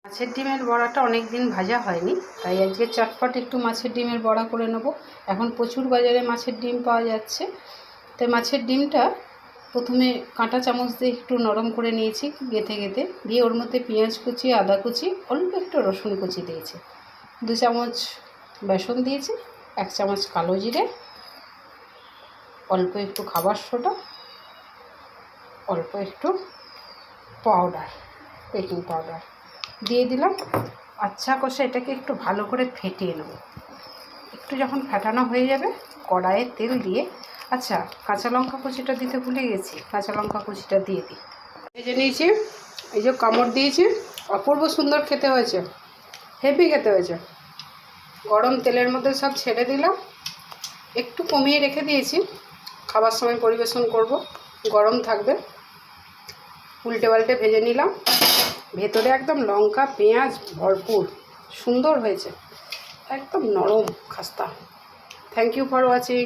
মাছের ডিমের বড়াটা অনেক দিন ভাজা হয়নি, তাই আজকে চটপট একটু মাছের ডিমের বড়া করে নেব। এখন প্রচুর বাজারে মাছের ডিম পাওয়া যাচ্ছে, তাই মাছের ডিমটা প্রথমে কাঁটা চামচ দিয়ে একটু নরম করে নিয়েছি, গেঁথে গেঁথে দিয়ে ওর মধ্যে পেঁয়াজ কুচি, আদা কুচি, অল্প একটু রসুন কুচি দিয়েছি, 2 চামচ বেসন দিয়েছি, 1 চামচ কালো জিরে, অল্প একটু খাবার সোডা, অল্প একটু পাউডার, বেকিং পাউডার দিয়ে দিলাম। আচ্ছা কষে এটাকে একটু ভালো করে ফেটিয়ে নেব। একটু যখন ফেটানো হয়ে যাবে কড়াইয়ে তেল দিয়ে, আচ্ছা কাঁচা লঙ্কা কুচিটা দিতে ভুলে গেছি, কাঁচা লঙ্কা কুচিটা দিয়ে দিই। ভেজে নিয়েছি, এই যে কামড় দিয়েছি, অপূর্ব সুন্দর খেতে হয়েছে, হেভি খেতে হয়েছে। গরম তেলের মধ্যে সব ছেড়ে দিলাম, একটু কমিয়ে রেখে দিয়েছি, খাবার সময় পরিবেশন করব, গরম থাকবে। উল্টে পাল্টে ভেজে নিলাম, ভেতরে একদম লঙ্কা পেঁয়াজ ভরপুর, সুন্দর হয়েছে, একদম নরম খাস্তা। Thank you for watching.